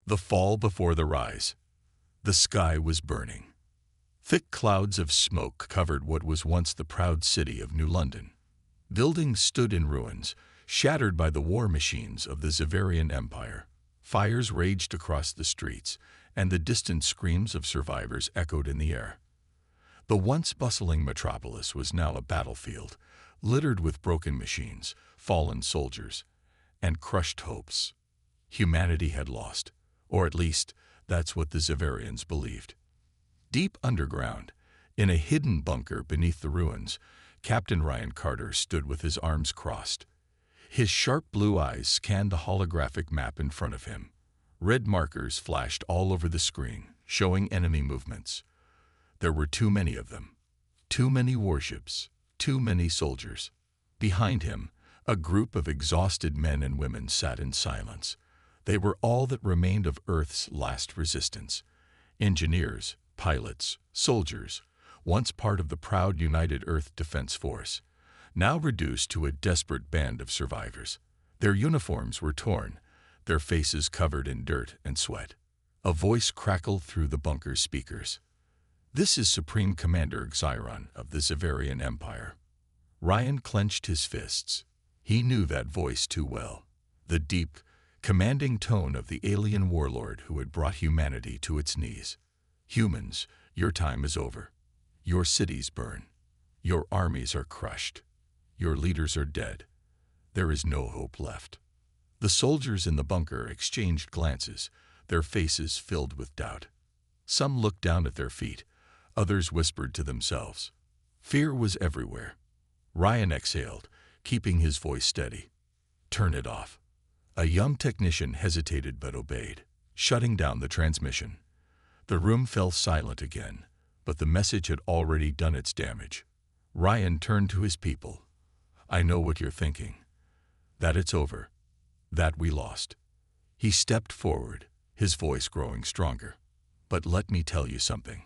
The fall before the rise. The sky was burning. Thick clouds of smoke covered what was once the proud city of New London. Buildings stood in ruins, shattered by the war machines of the Xelthar Empire. Fires raged across the streets, and the distant screams of survivors echoed in the air. The once bustling metropolis was now a battlefield, littered with broken machines, fallen soldiers, and crushed hopes. Humanity had lost, or at least that's what the Xeltharians believed. Deep underground, in a hidden bunker beneath the ruins, Captain Ryan Carter stood with his arms crossed. His sharp blue eyes scanned the holographic map in front of him. Red markers flashed all over the screen, showing enemy movements. There were too many of them. Too many warships, too many soldiers. Behind him, a group of exhausted men and women sat in silence. They were all that remained of Earth's last resistance. Engineers, pilots, soldiers, once part of the proud United Earth Defense Force, now reduced to a desperate band of survivors. Their uniforms were torn, their faces covered in dirt and sweat. A voice crackled through the bunker's speakers. "This is Supreme Commander Xelthar of the Xelthar Empire." Ryan clenched his fists. He knew that voice too well. The deep, commanding tone of the alien warlord who had brought humanity to its knees. "Humans, your time is over. Your cities burn. Your armies are crushed. Your leaders are dead. There is no hope left." The soldiers in the bunker exchanged glances, their faces filled with doubt. Some looked down at their feet, others whispered to themselves. Fear was everywhere. Ryan exhaled, keeping his voice steady. "Turn it off." A young technician hesitated but obeyed, shutting down the transmission. The room fell silent again, but the message had already done its damage. Ryan turned to his people. "I know what you're thinking. That it's over. That we lost." He stepped forward, his voice growing stronger. "But let me tell you something.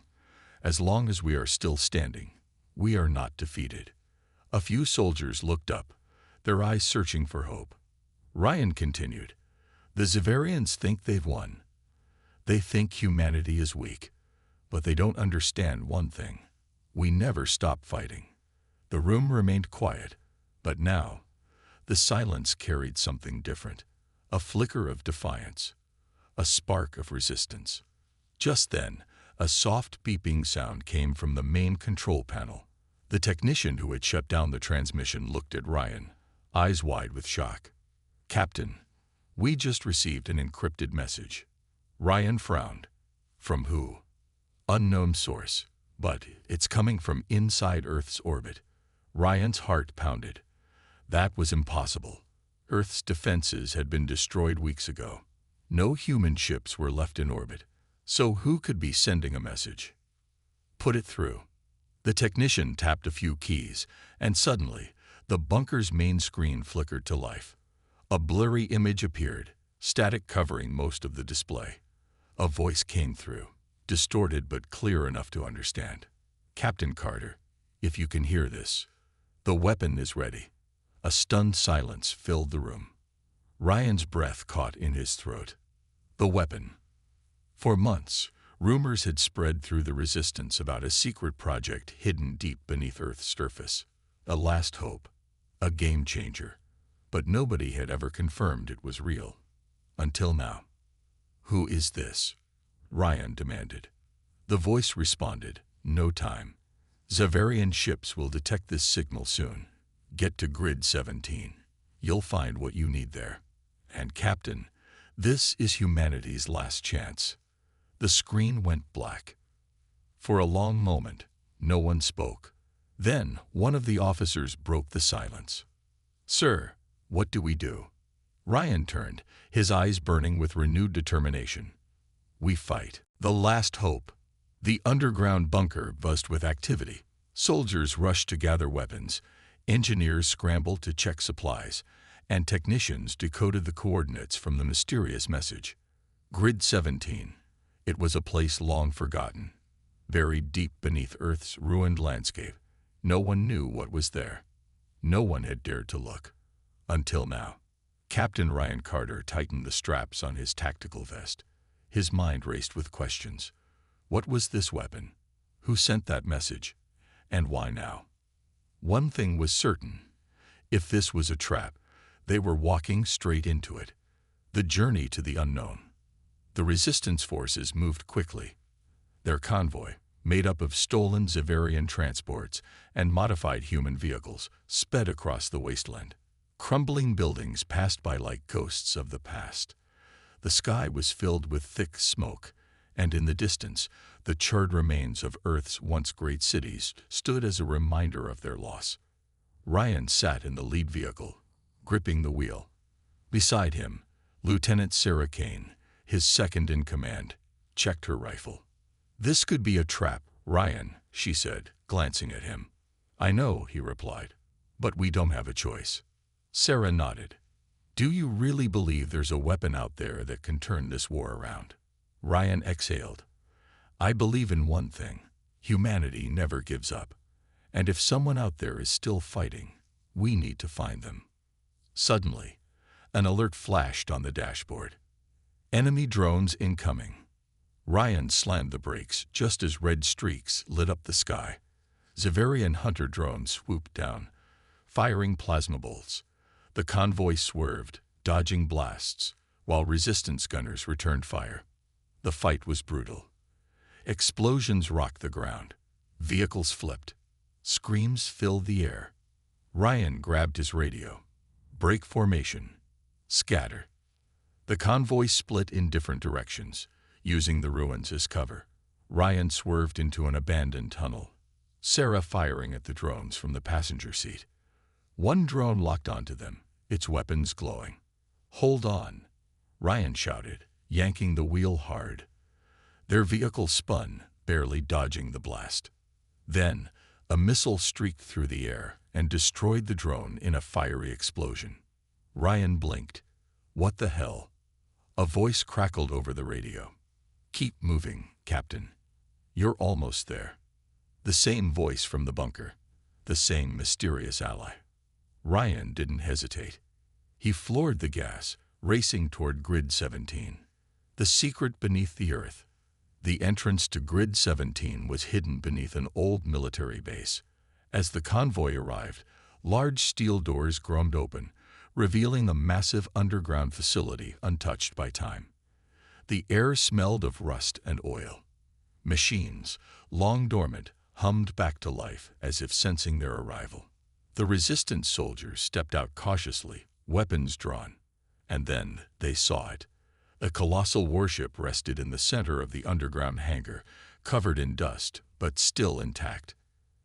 As long as we are still standing, we are not defeated." A few soldiers looked up, their eyes searching for hope. Ryan continued, "The Xeltharians think they've won. They think humanity is weak, but they don't understand one thing. We never stop fighting." The room remained quiet, but now, the silence carried something different. A flicker of defiance, a spark of resistance. Just then, a soft beeping sound came from the main control panel. The technician who had shut down the transmission looked at Ryan, eyes wide with shock. "Captain, we just received an encrypted message." Ryan frowned. "From who?" "Unknown source, but it's coming from inside Earth's orbit." Ryan's heart pounded. That was impossible. Earth's defenses had been destroyed weeks ago. No human ships were left in orbit. So who could be sending a message? "Put it through." The technician tapped a few keys, and suddenly, the bunker's main screen flickered to life. A blurry image appeared, static covering most of the display. A voice came through, distorted but clear enough to understand. "Captain Carter, if you can hear this, the weapon is ready." A stunned silence filled the room. Ryan's breath caught in his throat. The weapon. For months, rumors had spread through the resistance about a secret project hidden deep beneath Earth's surface. A last hope, a game changer. But nobody had ever confirmed it was real. Until now. "Who is this?" Ryan demanded. The voice responded, "No time. Xeltharian ships will detect this signal soon. Get to Grid 17. You'll find what you need there. And Captain, this is humanity's last chance." The screen went black. For a long moment, no one spoke. Then one of the officers broke the silence. "Sir, what do we do?" Ryan turned, his eyes burning with renewed determination. "We fight. The last hope." The underground bunker buzzed with activity. Soldiers rushed to gather weapons, engineers scrambled to check supplies, and technicians decoded the coordinates from the mysterious message. Grid 17. It was a place long forgotten, buried deep beneath Earth's ruined landscape. No one knew what was there. No one had dared to look. Until now. Captain Ryan Carter tightened the straps on his tactical vest. His mind raced with questions. What was this weapon? Who sent that message? And why now? One thing was certain. If this was a trap, they were walking straight into it. The journey to the unknown. The resistance forces moved quickly. Their convoy, made up of stolen Xeltharian transports and modified human vehicles, sped across the wasteland. Crumbling buildings passed by like ghosts of the past. The sky was filled with thick smoke, and in the distance, the charred remains of Earth's once great cities stood as a reminder of their loss. Ryan sat in the lead vehicle, gripping the wheel. Beside him, Lieutenant Sarah Kane, his second-in-command, checked her rifle. "This could be a trap, Ryan," she said, glancing at him. "I know," he replied, "but we don't have a choice." Sarah nodded. "Do you really believe there's a weapon out there that can turn this war around?" Ryan exhaled. "I believe in one thing. Humanity never gives up. And if someone out there is still fighting, we need to find them." Suddenly, an alert flashed on the dashboard. "Enemy drones incoming." Ryan slammed the brakes just as red streaks lit up the sky. Xeltharian hunter drones swooped down, firing plasma bolts. The convoy swerved, dodging blasts, while resistance gunners returned fire. The fight was brutal. Explosions rocked the ground. Vehicles flipped. Screams filled the air. Ryan grabbed his radio. "Break formation. Scatter." The convoy split in different directions, using the ruins as cover. Ryan swerved into an abandoned tunnel, Sarah firing at the drones from the passenger seat. One drone locked onto them, its weapons glowing. "Hold on," Ryan shouted, yanking the wheel hard. Their vehicle spun, barely dodging the blast. Then, a missile streaked through the air and destroyed the drone in a fiery explosion. Ryan blinked. "What the hell?" A voice crackled over the radio. "Keep moving, Captain. You're almost there." The same voice from the bunker. The same mysterious ally. Ryan didn't hesitate. He floored the gas, racing toward Grid 17. The secret beneath the Earth. The entrance to Grid 17 was hidden beneath an old military base. As the convoy arrived, large steel doors groaned open, revealing a massive underground facility untouched by time. The air smelled of rust and oil. Machines, long dormant, hummed back to life as if sensing their arrival. The resistance soldiers stepped out cautiously, weapons drawn. And then they saw it. A colossal warship rested in the center of the underground hangar, covered in dust, but still intact.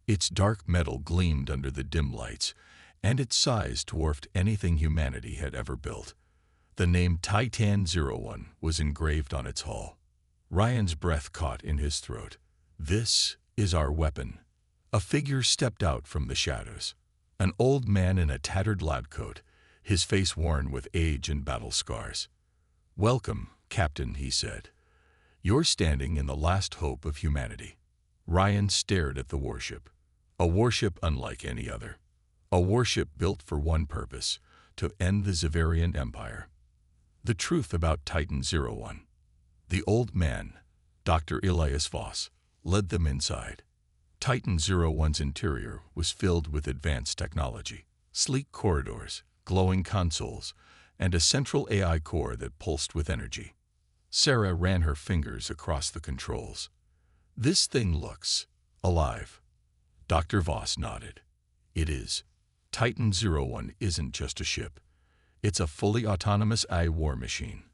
Its dark metal gleamed under the dim lights, and its size dwarfed anything humanity had ever built. The name Titan-01 was engraved on its hull. Ryan's breath caught in his throat. "This is our weapon." A figure stepped out from the shadows. An old man in a tattered lab coat, his face worn with age and battle scars. "Welcome, Captain," he said. "You're standing in the last hope of humanity." Ryan stared at the warship. A warship unlike any other. A warship built for one purpose, to end the Xelthar Empire. The truth about Titan-01. The old man, Dr. Elias Voss, led them inside. Titan-01's interior was filled with advanced technology, sleek corridors, glowing consoles, and a central AI core that pulsed with energy. Sarah ran her fingers across the controls. "This thing looks alive." Dr. Voss nodded. "It is. Titan-01 isn't just a ship. It's a fully autonomous AI war machine.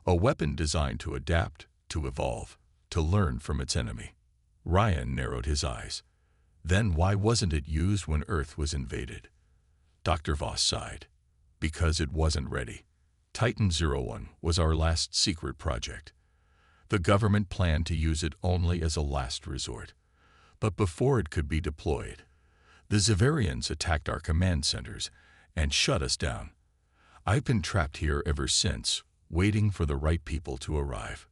A weapon designed to adapt, to evolve, to learn from its enemy." Ryan narrowed his eyes. "Then why wasn't it used when Earth was invaded?" Dr. Voss sighed. "Because it wasn't ready. Titan-01 was our last secret project. The government planned to use it only as a last resort. But before it could be deployed, the Xeltharians attacked our command centers and shut us down. I've been trapped here ever since, waiting for the right people to arrive."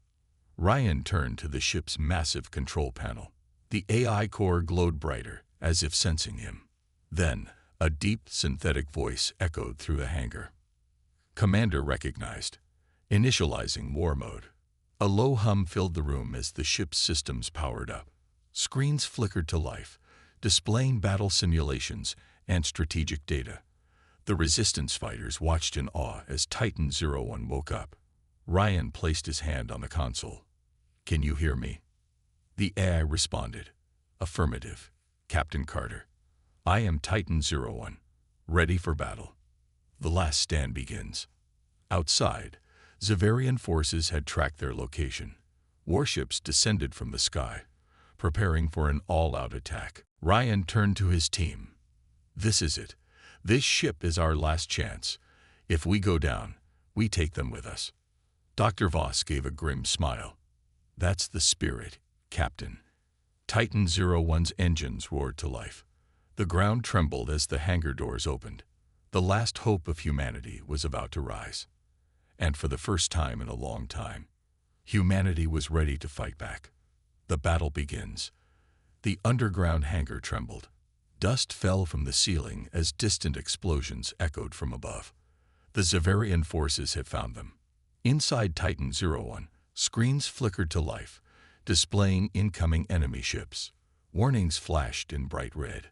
Ryan turned to the ship's massive control panel. The AI core glowed brighter, as if sensing him. Then, a deep, synthetic voice echoed through the hangar. "Commander recognized. Initializing war mode." A low hum filled the room as the ship's systems powered up. Screens flickered to life, displaying battle simulations and strategic data. The resistance fighters watched in awe as Titan-01 woke up. Ryan placed his hand on the console. "Can you hear me?" The AI responded. "Affirmative, Captain Carter. I am Titan-01, ready for battle." The last stand begins. Outside, Xeltharian forces had tracked their location. Warships descended from the sky, preparing for an all-out attack. Ryan turned to his team. "This is it. This ship is our last chance. If we go down, we take them with us." Dr. Voss gave a grim smile. "That's the spirit, Captain." Titan-01's engines roared to life. The ground trembled as the hangar doors opened. The last hope of humanity was about to rise. And for the first time in a long time, humanity was ready to fight back. The battle begins. The underground hangar trembled. Dust fell from the ceiling as distant explosions echoed from above. The Xeltharian forces had found them. Inside Titan-01, screens flickered to life, displaying incoming enemy ships. Warnings flashed in bright red.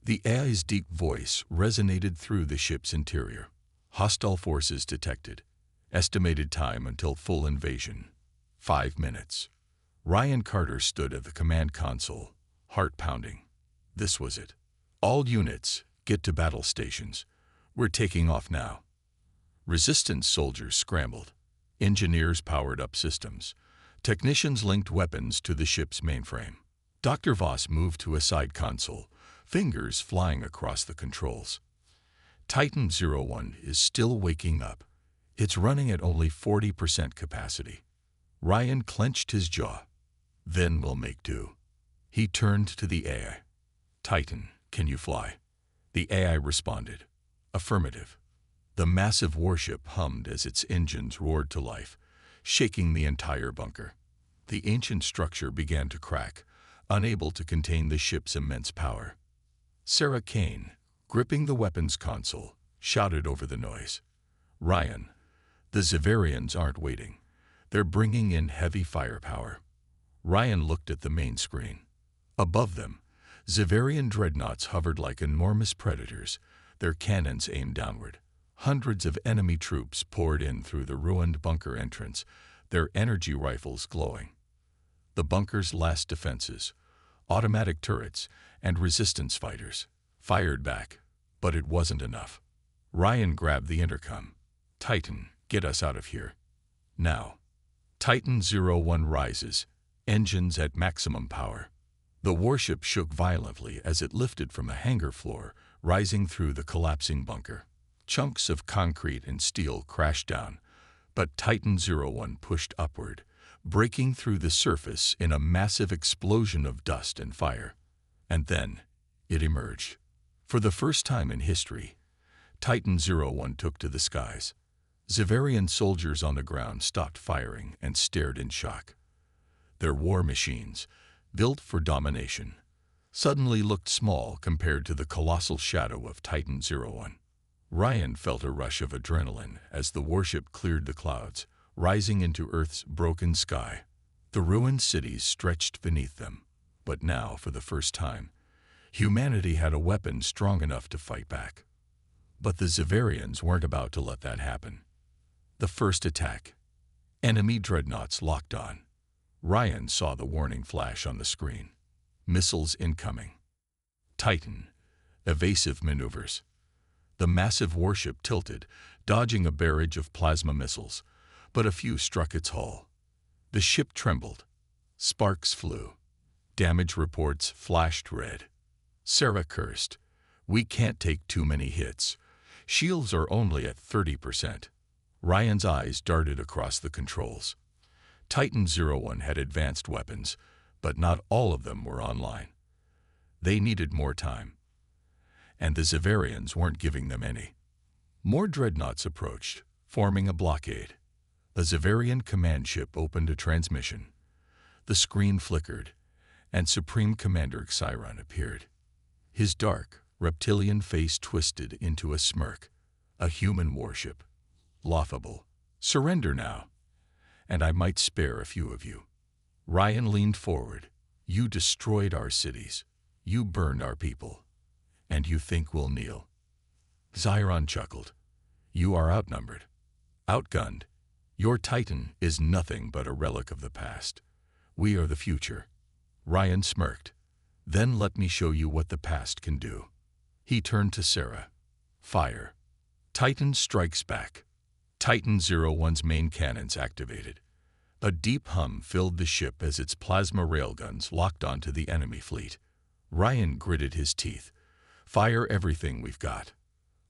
The AI's deep voice resonated through the ship's interior. Hostile forces detected. Estimated time until full invasion: 5 minutes. Ryan Carter stood at the command console, heart pounding. This was it. "All units, get to battle stations. We're taking off now." Resistance soldiers scrambled. Engineers powered up systems. Technicians linked weapons to the ship's mainframe. Dr. Voss moved to a side console, fingers flying across the controls. Titan-01 is still waking up. It's running at only 40% capacity. Ryan clenched his jaw. "Then we'll make do." He turned to the AI. "Titan, can you fly?" The AI responded. "Affirmative." The massive warship hummed as its engines roared to life, shaking the entire bunker. The ancient structure began to crack, unable to contain the ship's immense power. Sarah Kane, gripping the weapons console, shouted over the noise. "Ryan, the Xeltharians aren't waiting. They're bringing in heavy firepower." Ryan looked at the main screen. Above them, Xeltharian dreadnoughts hovered like enormous predators, their cannons aimed downward. Hundreds of enemy troops poured in through the ruined bunker entrance, their energy rifles glowing. The bunker's last defenses, automatic turrets and resistance fighters, fired back, but it wasn't enough. Ryan grabbed the intercom. "Titan, get us out of here. Now." Titan-01 rises, engines at maximum power. The warship shook violently as it lifted from a hangar floor, rising through the collapsing bunker. Chunks of concrete and steel crashed down, but Titan-01 pushed upward, breaking through the surface in a massive explosion of dust and fire. And then, it emerged. For the first time in history, Titan-01 took to the skies. Xeltharian soldiers on the ground stopped firing and stared in shock. Their war machines, built for domination, suddenly looked small compared to the colossal shadow of Titan-01. Ryan felt a rush of adrenaline as the warship cleared the clouds, rising into Earth's broken sky. The ruined cities stretched beneath them, but now, for the first time, humanity had a weapon strong enough to fight back. But the Xeltharians weren't about to let that happen. The first attack. Enemy dreadnoughts locked on. Ryan saw the warning flash on the screen. Missiles incoming. Titan. Evasive maneuvers. The massive warship tilted, dodging a barrage of plasma missiles, but a few struck its hull. The ship trembled. Sparks flew. Damage reports flashed red. Sarah cursed. "We can't take too many hits. Shields are only at 30%. Ryan's eyes darted across the controls. Titan-01 had advanced weapons, but not all of them were online. They needed more time, and the Xeltharians weren't giving them any. More dreadnoughts approached, forming a blockade. The Xeltharian command ship opened a transmission. The screen flickered, and Supreme Commander Xairon appeared. His dark, reptilian face twisted into a smirk. "A human warship. Laughable. Surrender now." and I might spare a few of you." Ryan leaned forward. "You destroyed our cities. You burned our people. And you think we'll kneel?" Xiron chuckled. "You are outnumbered. Outgunned. Your Titan is nothing but a relic of the past. We are the future." Ryan smirked. "Then let me show you what the past can do." He turned to Sarah. "Fire." Titan strikes back. Titan 01's main cannons activated. A deep hum filled the ship as its plasma railguns locked onto the enemy fleet. Ryan gritted his teeth. "Fire everything we've got."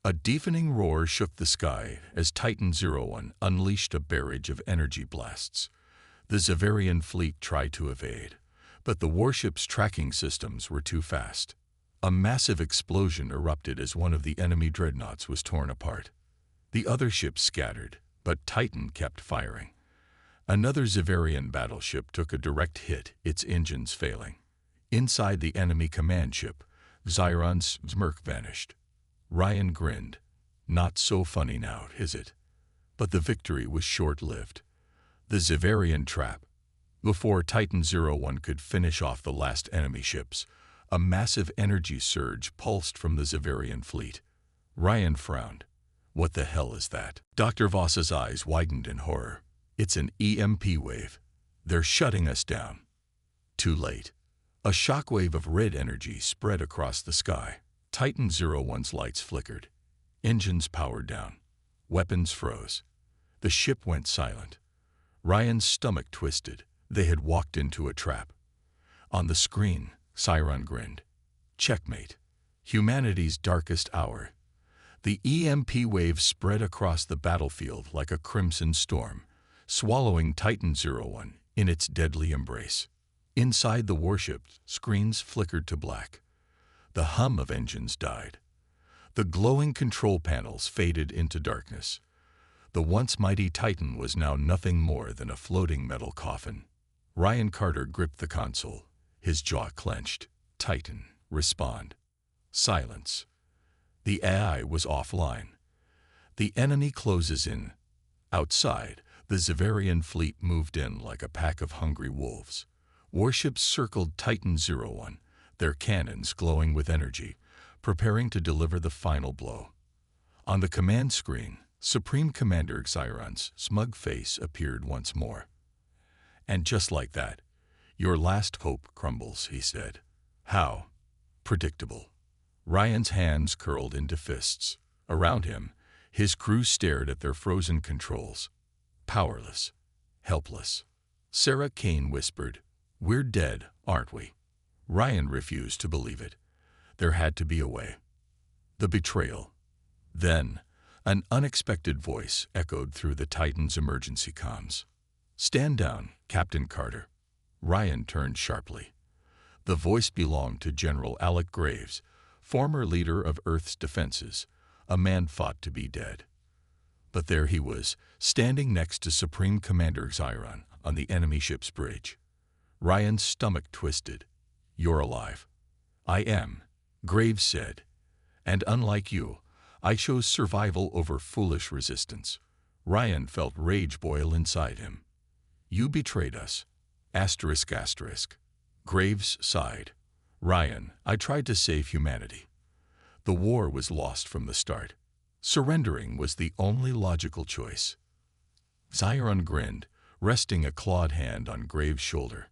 A deafening roar shook the sky as Titan 01 unleashed a barrage of energy blasts. The Xeltharian fleet tried to evade, but the warship's tracking systems were too fast. A massive explosion erupted as one of the enemy dreadnoughts was torn apart. The other ships scattered, but Titan kept firing. Another Xeltharian battleship took a direct hit, its engines failing. Inside the enemy command ship, Xiron's smirk vanished. Ryan grinned. "Not so funny now, is it?" But the victory was short-lived. The Xeltharian trap. Before Titan 01 could finish off the last enemy ships, a massive energy surge pulsed from the Xeltharian fleet. Ryan frowned. "What the hell is that?" Dr. Voss's eyes widened in horror. "It's an EMP wave. They're shutting us down." Too late. A shockwave of red energy spread across the sky. Titan 01's lights flickered. Engines powered down. Weapons froze. The ship went silent. Ryan's stomach twisted. They had walked into a trap. On the screen, Xiron grinned. "Checkmate. Humanity's darkest hour." The EMP wave spread across the battlefield like a crimson storm, swallowing Titan 01 in its deadly embrace. Inside the warship, screens flickered to black. The hum of engines died. The glowing control panels faded into darkness. The once mighty Titan was now nothing more than a floating metal coffin. Ryan Carter gripped the console, his jaw clenched. "Titan, respond." Silence. The AI was offline. The enemy closes in. Outside, the Xeltharian fleet moved in like a pack of hungry wolves. Warships circled Titan 01, their cannons glowing with energy, preparing to deliver the final blow. On the command screen, Supreme Commander Xiron's smug face appeared once more. "And just like that, your last hope crumbles," he said. "How?" "Predictable." Ryan's hands curled into fists. Around him, his crew stared at their frozen controls. Powerless. Helpless. Sarah Kane whispered, "We're dead, aren't we?" Ryan refused to believe it. There had to be a way. The betrayal. Then, an unexpected voice echoed through the Titan's emergency comms. "Stand down, Captain Carter." Ryan turned sharply. The voice belonged to General Alec Graves, former leader of Earth's defenses, a man thought to be dead. But there he was, standing next to Supreme Commander Xiron on the enemy ship's bridge. Ryan's stomach twisted. "You're alive." "I am," Graves said. "And unlike you, I chose survival over foolish resistance." Ryan felt rage boil inside him. "You betrayed us. Asterisk asterisk." Graves sighed. "Ryan, I tried to save humanity. The war was lost from the start. Surrendering was the only logical choice." Xiron grinned, resting a clawed hand on Graves' shoulder.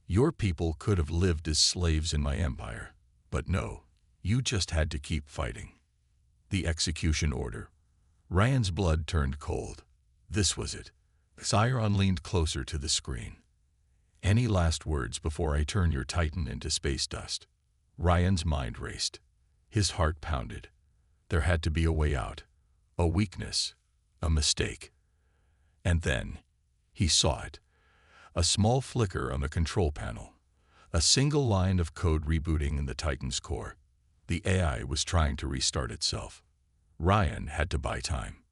"Your people could have lived as slaves in my empire. But no, you just had to keep fighting." The execution order. Ryan's blood turned cold. This was it. Xiron leaned closer to the screen. "Any last words before I turn your Titan into space dust?" Ryan's mind raced. His heart pounded. There had to be a way out. A weakness. A mistake. And then, he saw it. A small flicker on the control panel. A single line of code rebooting in the Titan's core. The AI was trying to restart itself. Ryan had to buy time.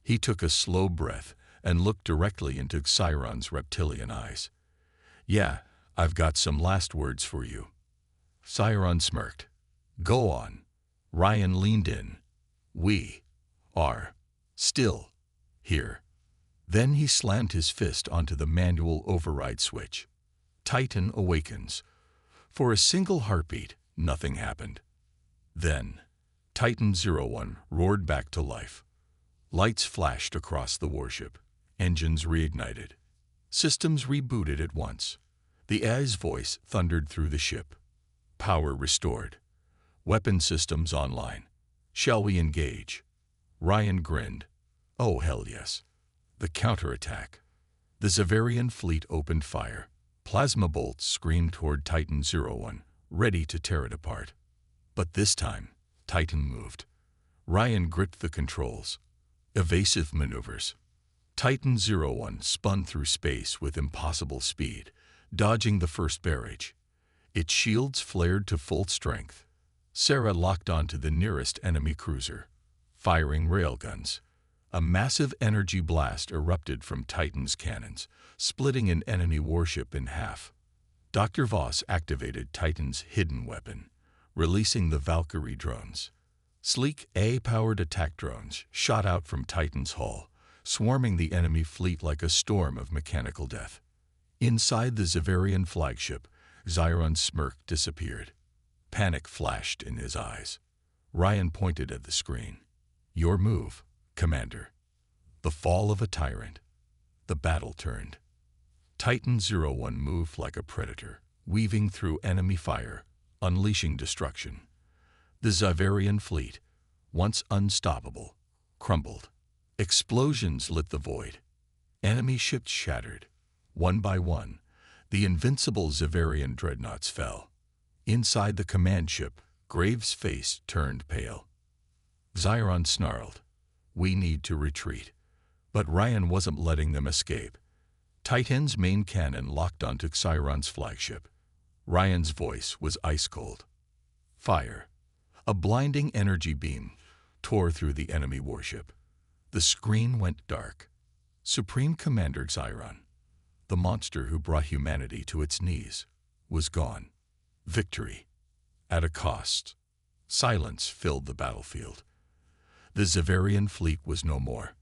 He took a slow breath and looked directly into Xiron's reptilian eyes. "Yeah, I've got some last words for you." Xiron smirked. "Go on." Ryan leaned in. "We are still here." Then he slammed his fist onto the manual override switch. Titan awakens. For a single heartbeat, nothing happened. Then, Titan 01 roared back to life. Lights flashed across the warship. Engines reignited. Systems rebooted at once. The AI's voice thundered through the ship. Power restored. Weapon systems online. Shall we engage? Ryan grinned. Oh, hell yes. The counterattack. The Xeltharian fleet opened fire. Plasma bolts screamed toward Titan 01, ready to tear it apart. But this time, Titan moved. Ryan gripped the controls. Evasive maneuvers. Titan 01 spun through space with impossible speed, dodging the first barrage. Its shields flared to full strength. Sarah locked onto the nearest enemy cruiser, firing railguns. A massive energy blast erupted from Titan's cannons, splitting an enemy warship in half. Dr. Voss activated Titan's hidden weapon, releasing the Valkyrie drones. Sleek A-powered attack drones shot out from Titan's hull, swarming the enemy fleet like a storm of mechanical death. Inside the Xeltharian flagship, Xiron's smirk disappeared. Panic flashed in his eyes. Ryan pointed at the screen. Your move, Commander. The fall of a tyrant. The battle turned. Titan 01 moved like a predator, weaving through enemy fire, unleashing destruction. The Xeltharian fleet, once unstoppable, crumbled. Explosions lit the void. Enemy ships shattered. One by one, the invincible Xeltharian dreadnoughts fell. Inside the command ship, Graves' face turned pale. Xiron snarled. We need to retreat. But Ryan wasn't letting them escape. Titan's main cannon locked onto Xiron's flagship. Ryan's voice was ice cold. Fire. A blinding energy beam tore through the enemy warship. The screen went dark. Supreme Commander Xiron, the monster who brought humanity to its knees, was gone. Victory. At a cost. Silence filled the battlefield. The Xeltharian fleet was no more.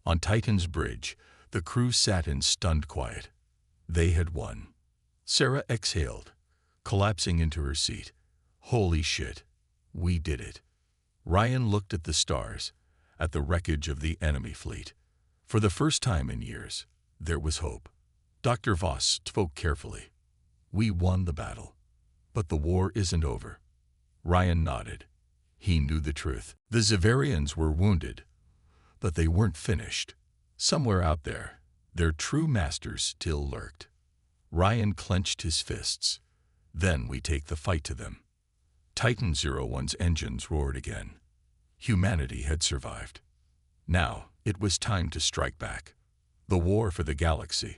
On Titan's bridge, the crew sat in stunned quiet. They had won. Sarah exhaled, collapsing into her seat. Holy shit, we did it. Ryan looked at the stars, at the wreckage of the enemy fleet. For the first time in years, there was hope. Dr. Voss spoke carefully. We won the battle. But the war isn't over. Ryan nodded. He knew the truth. The Xeltharians were wounded, but they weren't finished. Somewhere out there, their true masters still lurked. Ryan clenched his fists. Then we take the fight to them. Titan 01's engines roared again. Humanity had survived. Now, it was time to strike back. The war for the galaxy.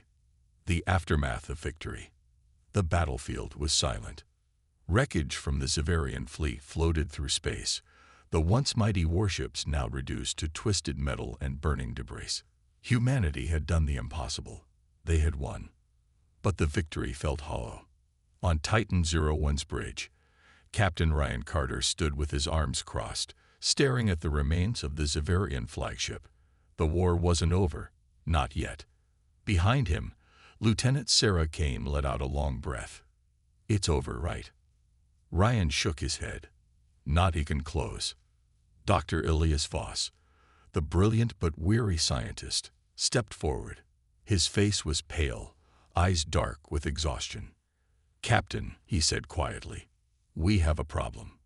The aftermath of victory. The battlefield was silent. Wreckage from the Xeltharian fleet floated through space, the once mighty warships now reduced to twisted metal and burning debris. Humanity had done the impossible. They had won. But the victory felt hollow. On Titan 01's bridge, Captain Ryan Carter stood with his arms crossed, staring at the remains of the Xeltharian flagship. The war wasn't over. Not yet. Behind him, Lieutenant Sarah Kane let out a long breath. It's over, right? Ryan shook his head. Not even close. Dr. Elias Voss, the brilliant but weary scientist, stepped forward. His face was pale, eyes dark with exhaustion. Captain, he said quietly, we have a problem.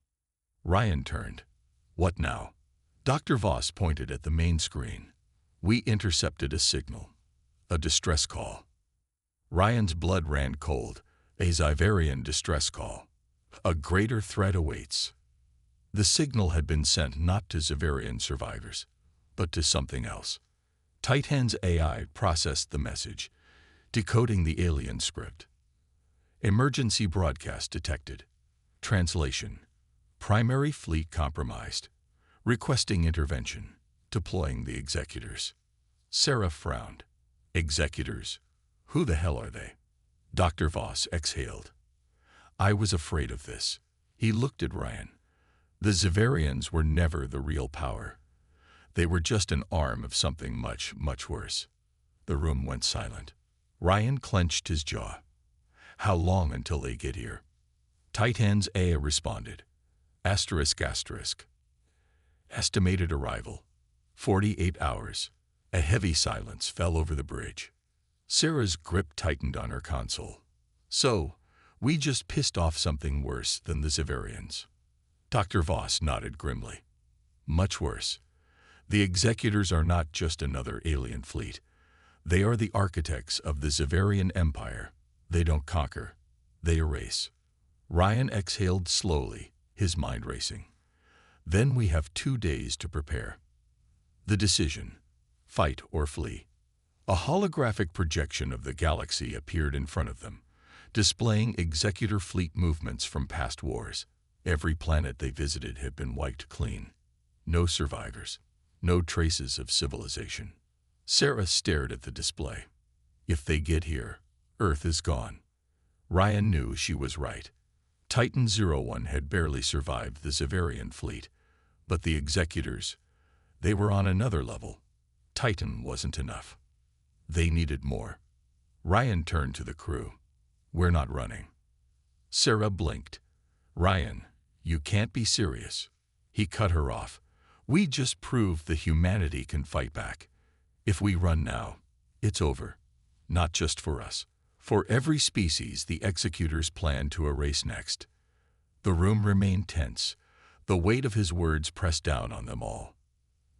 Ryan turned. What now? Dr. Voss pointed at the main screen. We intercepted a signal. A distress call. Ryan's blood ran cold. A Xeltharian distress call. A greater threat awaits. The signal had been sent not to Xeltharian survivors, but to something else. Titan's AI processed the message, decoding the alien script. Emergency broadcast detected. Translation. Primary fleet compromised. Requesting intervention. Deploying the executors. Sarah frowned. Executors? Who the hell are they? Dr. Voss exhaled. I was afraid of this. He looked at Ryan. The Xeltharians were never the real power. They were just an arm of something much, much worse. The room went silent. Ryan clenched his jaw. How long until they get here? Titan's Aya responded. Asterisk asterisk. Estimated arrival. 48 hours. A heavy silence fell over the bridge. Sarah's grip tightened on her console. So, we just pissed off something worse than the Xaverians. Dr. Voss nodded grimly. Much worse. The Executors are not just another alien fleet. They are the architects of the Xelthar Empire. They don't conquer. They erase. Ryan exhaled slowly, his mind racing. Then we have 2 days to prepare. The decision: fight or flee. A holographic projection of the galaxy appeared in front of them, displaying Executor fleet movements from past wars. Every planet they visited had been wiped clean. No survivors. No traces of civilization. Sarah stared at the display. If they get here, Earth is gone. Ryan knew she was right. Titan 01 had barely survived the Xaverian fleet, but the Executors, they were on another level. Titan wasn't enough. They needed more. Ryan turned to the crew. We're not running. Sarah blinked. Ryan, you can't be serious. He cut her off. We just proved that humanity can fight back. If we run now, it's over. Not just for us. For every species the Executors plan to erase next. The room remained tense, the weight of his words pressed down on them all.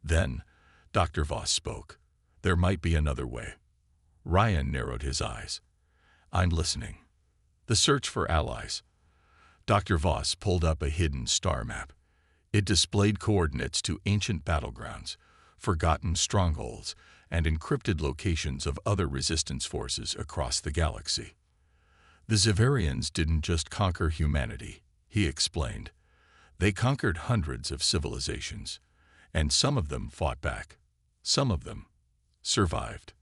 Then, Dr. Voss spoke. There might be another way. Ryan narrowed his eyes. I'm listening. The search for allies. Dr. Voss pulled up a hidden star map. It displayed coordinates to ancient battlegrounds, forgotten strongholds, and encrypted locations of other resistance forces across the galaxy. The Xaverians didn't just conquer humanity, he explained. They conquered hundreds of civilizations, and some of them fought back. Some of them survived.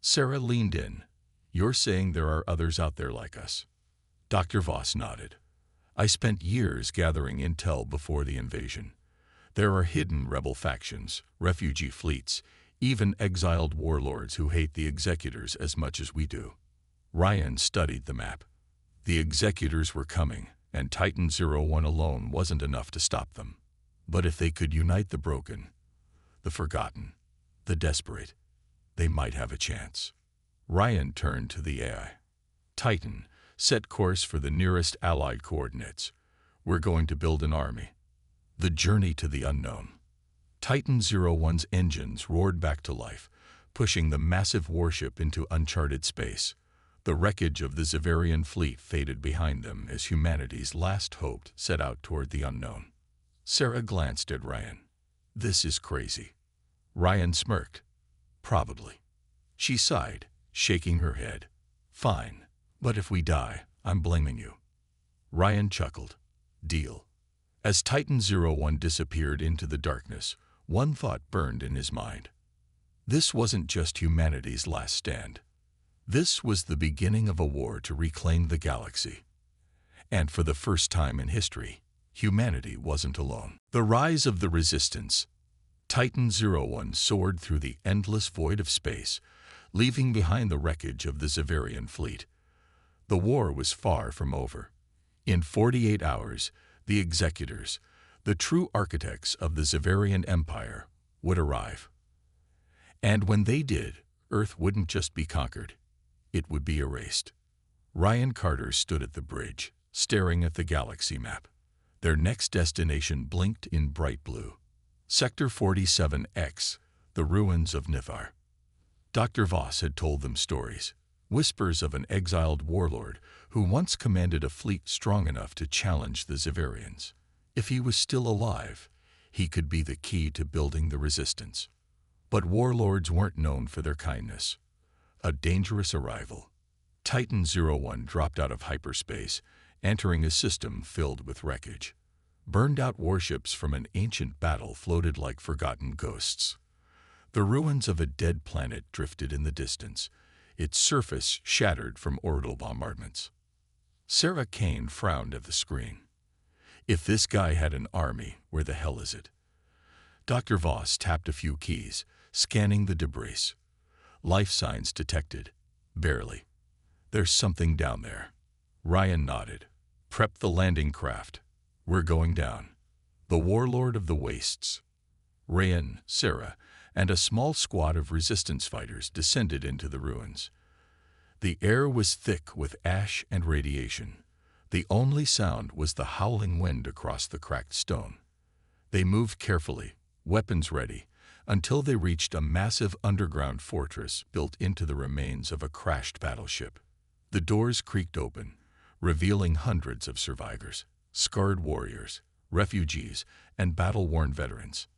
Sarah leaned in. You're saying there are others out there like us? Dr. Voss nodded. I spent years gathering intel before the invasion. There are hidden rebel factions, refugee fleets, even exiled warlords who hate the Executors as much as we do. Ryan studied the map. The Executors were coming, and Titan 01 alone wasn't enough to stop them. But if they could unite the broken, the forgotten, the desperate, they might have a chance. Ryan turned to the AI. Titan, set course for the nearest allied coordinates. We're going to build an army. The journey to the unknown. Titan 01's engines roared back to life, pushing the massive warship into uncharted space. The wreckage of the Xaverian fleet faded behind them as humanity's last hope set out toward the unknown. Sarah glanced at Ryan. This is crazy. Ryan smirked. Probably. She sighed, shaking her head. Fine. But if we die, I'm blaming you. Ryan chuckled. Deal. As Titan 01 disappeared into the darkness, one thought burned in his mind. This wasn't just humanity's last stand. This was the beginning of a war to reclaim the galaxy. And for the first time in history, humanity wasn't alone. The rise of the resistance. Titan 01 soared through the endless void of space, leaving behind the wreckage of the Xaverian fleet. The war was far from over. In 48 hours, the Executors, the true architects of the Xelthar Empire, would arrive. And when they did, Earth wouldn't just be conquered, it would be erased. Ryan Carter stood at the bridge, staring at the galaxy map. Their next destination blinked in bright blue. Sector 47X, the ruins of Nithar. Dr. Voss had told them stories. Whispers of an exiled warlord who once commanded a fleet strong enough to challenge the Xaverians. If he was still alive, he could be the key to building the resistance. But warlords weren't known for their kindness. A dangerous arrival. Titan 01 dropped out of hyperspace, entering a system filled with wreckage. Burned-out warships from an ancient battle floated like forgotten ghosts. The ruins of a dead planet drifted in the distance, its surface shattered from orbital bombardments. Sarah Kane frowned at the screen. If this guy had an army, where the hell is it? Dr. Voss tapped a few keys, scanning the debris. Life signs detected. Barely. There's something down there. Ryan nodded. Prep the landing craft. We're going down. The warlord of the wastes. Rayan, Sarah, and a small squad of resistance fighters descended into the ruins. The air was thick with ash and radiation. The only sound was the howling wind across the cracked stone. They moved carefully, weapons ready, until they reached a massive underground fortress built into the remains of a crashed battleship. The doors creaked open, revealing hundreds of survivors, scarred warriors, refugees, and battle-worn veterans.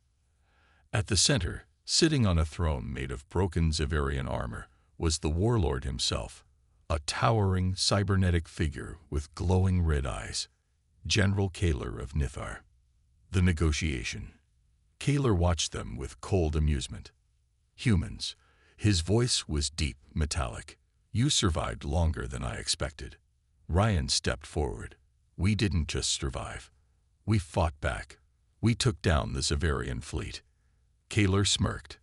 At the center, sitting on a throne made of broken Xeltharian armor, was the warlord himself, a towering, cybernetic figure with glowing red eyes, General Kaler of Nithar. The negotiation. Kaler watched them with cold amusement. Humans. His voice was deep, metallic. You survived longer than I expected. Ryan stepped forward. We didn't just survive. We fought back. We took down the Xeltharian fleet. Kaler smirked.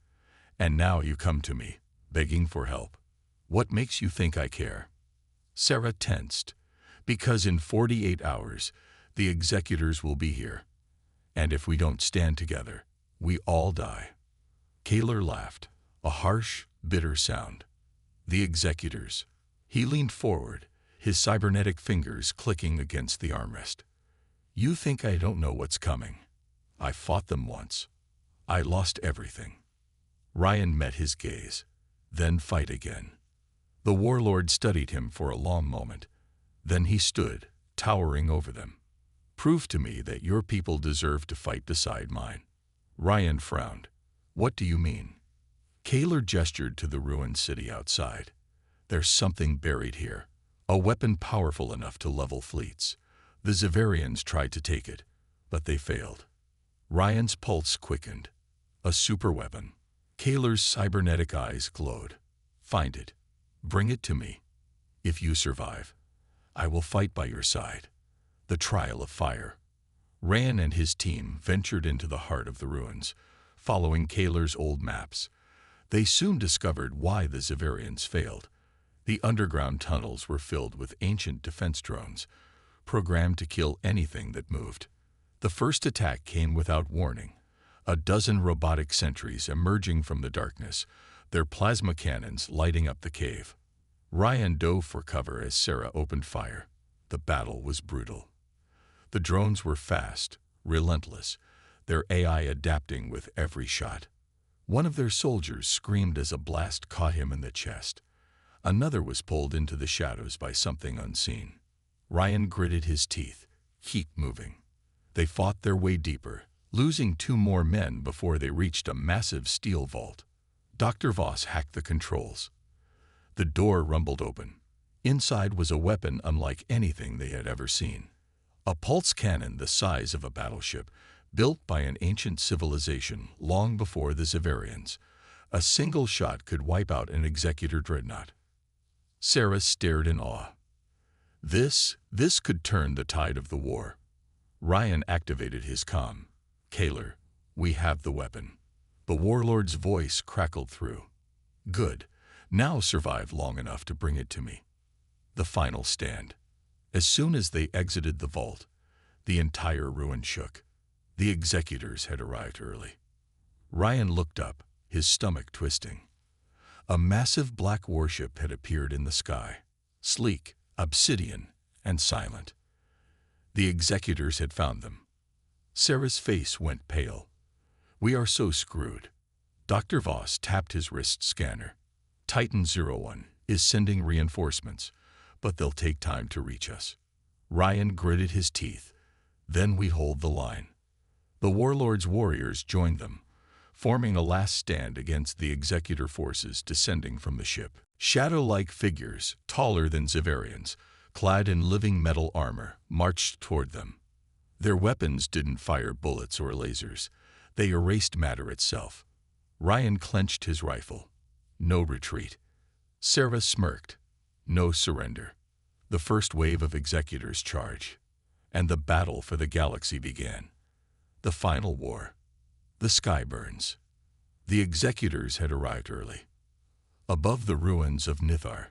And now you come to me, begging for help. What makes you think I care? Sarah tensed. Because in 48 hours, the executors will be here. And if we don't stand together, we all die. Kaler laughed, a harsh, bitter sound. The executors. He leaned forward, his cybernetic fingers clicking against the armrest. You think I don't know what's coming? I fought them once. I lost everything. Ryan met his gaze. Then fight again. The warlord studied him for a long moment. Then he stood, towering over them. Prove to me that your people deserve to fight beside mine. Ryan frowned. What do you mean? Kaler gestured to the ruined city outside. There's something buried here. A weapon powerful enough to level fleets. The Xeltharians tried to take it, but they failed. Ryan's pulse quickened. A superweapon. Kaler's cybernetic eyes glowed. Find it. Bring it to me. If you survive, I will fight by your side. The trial of fire. Ryan and his team ventured into the heart of the ruins, following Kaler's old maps. They soon discovered why the Xeltharians failed. The underground tunnels were filled with ancient defense drones, programmed to kill anything that moved. The first attack came without warning. A dozen robotic sentries emerging from the darkness, their plasma cannons lighting up the cave. Ryan dove for cover as Sarah opened fire. The battle was brutal. The drones were fast, relentless, their AI adapting with every shot. One of their soldiers screamed as a blast caught him in the chest. Another was pulled into the shadows by something unseen. Ryan gritted his teeth, keep moving. They fought their way deeper, losing 2 more men before they reached a massive steel vault. Dr. Voss hacked the controls. The door rumbled open. Inside was a weapon unlike anything they had ever seen. A pulse cannon the size of a battleship, built by an ancient civilization long before the Xeltharians. A single shot could wipe out an executor dreadnought. Sarah stared in awe. This could turn the tide of the war. Ryan activated his comm. Kaler, we have the weapon. The warlord's voice crackled through. Good. Now survive long enough to bring it to me. The final stand. As soon as they exited the vault, the entire ruin shook. The executors had arrived early. Ryan looked up, his stomach twisting. A massive black warship had appeared in the sky, sleek, obsidian, and silent. The executors had found them. Sarah's face went pale. We are so screwed. Dr. Voss tapped his wrist scanner. Titan 01 is sending reinforcements, but they'll take time to reach us. Ryan gritted his teeth. Then we hold the line. The warlord's warriors joined them, forming a last stand against the executor forces descending from the ship. Shadow-like figures, taller than Xeltharians, clad in living metal armor, marched toward them. Their weapons didn't fire bullets or lasers. They erased matter itself. Ryan clenched his rifle. No retreat. Sarah smirked. No surrender. The first wave of executors charged, and the battle for the galaxy began. The final war. The sky burns. The executors had arrived early. Above the ruins of Nithar,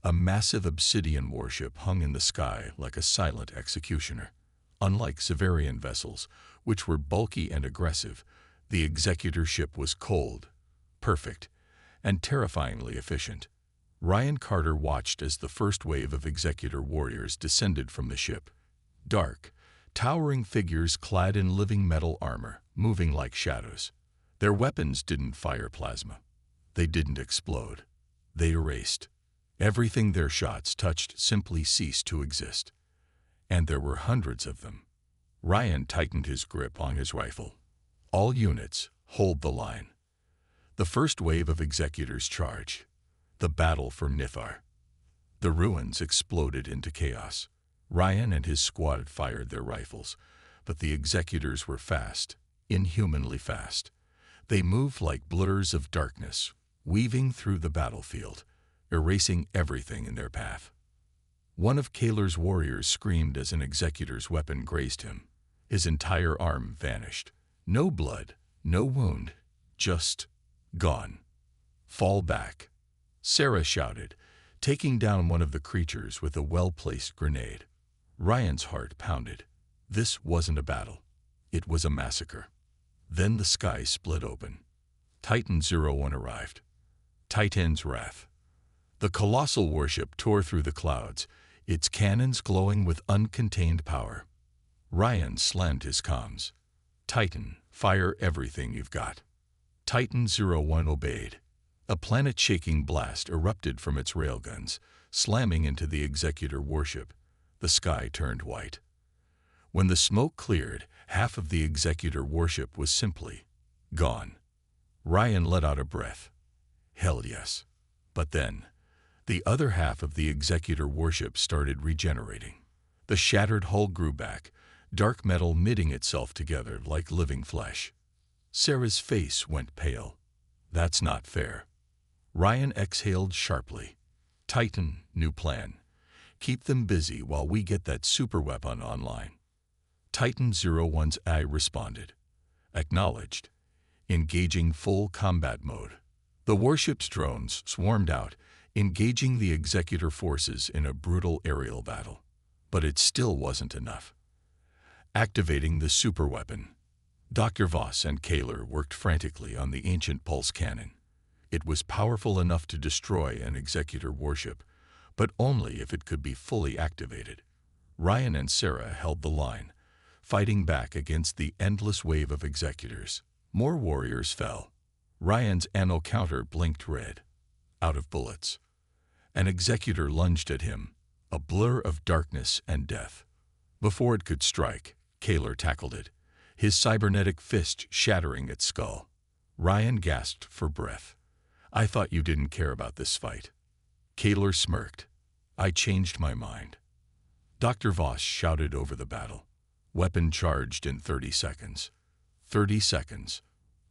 a massive obsidian warship hung in the sky like a silent executioner. Unlike Severian vessels, which were bulky and aggressive, the Executor ship was cold, perfect, and terrifyingly efficient. Ryan Carter watched as the first wave of Executor warriors descended from the ship. Dark, towering figures clad in living metal armor, moving like shadows. Their weapons didn't fire plasma. They didn't explode. They erased. Everything their shots touched simply ceased to exist. And there were hundreds of them. Ryan tightened his grip on his rifle. All units, hold the line. The first wave of Executors charged. The battle for Nithar. The ruins exploded into chaos. Ryan and his squad fired their rifles, but the Executors were fast, inhumanly fast. They moved like blurs of darkness, weaving through the battlefield, erasing everything in their path. One of Kaler's warriors screamed as an Executor's weapon grazed him. His entire arm vanished. No blood, no wound, just gone. Fall back. Sarah shouted, taking down one of the creatures with a well-placed grenade. Ryan's heart pounded. This wasn't a battle. It was a massacre. Then the sky split open. Titan 01 arrived. Titan's Wrath. The colossal warship tore through the clouds, its cannons glowing with uncontained power. Ryan slammed his comms. Titan, fire everything you've got. Titan 01 obeyed. A planet-shaking blast erupted from its railguns, slamming into the Executor warship. The sky turned white. When the smoke cleared, half of the Executor warship was simply gone. Ryan let out a breath. Hell yes. But then, the other half of the Executor warship started regenerating. The shattered hull grew back, dark metal knitting itself together like living flesh. Sarah's face went pale. That's not fair. Ryan exhaled sharply. Titan, new plan. Keep them busy while we get that superweapon online. Titan 01's eye responded. Acknowledged. Engaging full combat mode. The warship's drones swarmed out, engaging the Executor forces in a brutal aerial battle. But it still wasn't enough. Activating the superweapon. Dr. Voss and Kaler worked frantically on the ancient pulse cannon. It was powerful enough to destroy an Executor warship, but only if it could be fully activated. Ryan and Sarah held the line, fighting back against the endless wave of Executors. More warriors fell. Ryan's anno counter blinked red, out of bullets. An Executor lunged at him, a blur of darkness and death. Before it could strike, Kaler tackled it, his cybernetic fist shattering its skull. Ryan gasped for breath. I thought you didn't care about this fight. Kaler smirked. I changed my mind. Dr. Voss shouted over the battle. Weapon charged in 30 seconds. 30 seconds.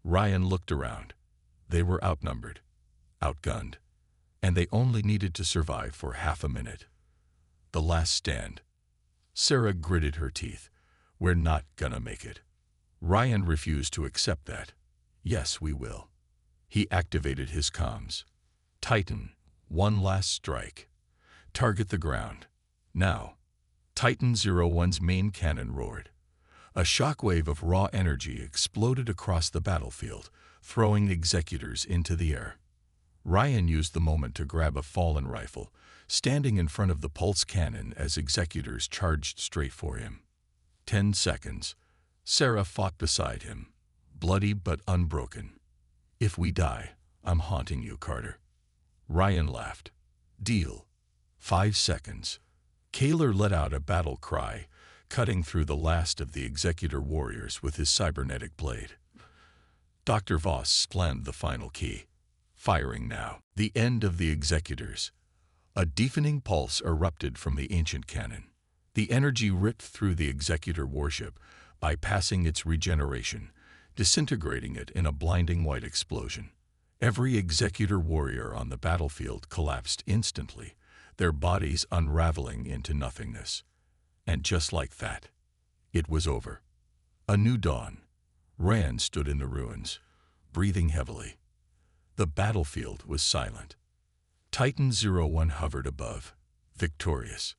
Ryan looked around. They were outnumbered, outgunned, and they only needed to survive for half a minute. The last stand. Sarah gritted her teeth. We're not gonna make it. Ryan refused to accept that. Yes, we will. He activated his comms. Titan, one last strike. Target the ground. Now. Titan 01's main cannon roared. A shockwave of raw energy exploded across the battlefield, throwing Executors into the air. Ryan used the moment to grab a fallen rifle, standing in front of the pulse cannon as Executors charged straight for him. 10 seconds. Sarah fought beside him, bloody but unbroken. If we die, I'm haunting you, Carter. Ryan laughed. Deal. 5 seconds. Kaler let out a battle cry, cutting through the last of the Executor warriors with his cybernetic blade. Dr. Voss slammed the final key. Firing now. The end of the Executors. A deafening pulse erupted from the ancient cannon. The energy ripped through the Executor warship, bypassing its regeneration, disintegrating it in a blinding white explosion. Every Executor warrior on the battlefield collapsed instantly, their bodies unraveling into nothingness. And just like that, it was over. A new dawn. Rand stood in the ruins, breathing heavily. The battlefield was silent. Titan-01 hovered above, victorious.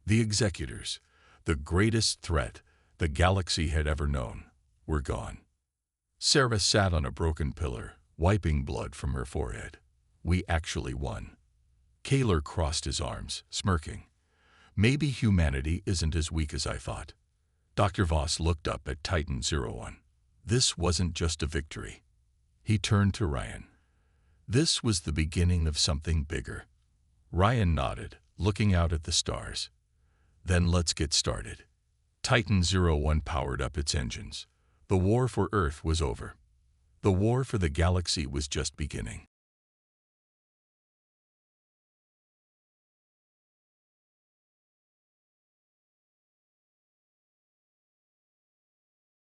The executors, the greatest threat the galaxy had ever known, were gone. Sarah sat on a broken pillar, wiping blood from her forehead. We actually won. Kaler crossed his arms, smirking. Maybe humanity isn't as weak as I thought. Dr. Voss looked up at Titan-01. This wasn't just a victory. He turned to Ryan. This was the beginning of something bigger. Ryan nodded, looking out at the stars. Then let's get started. Titan-01 powered up its engines. The war for Earth was over. The war for the galaxy was just beginning.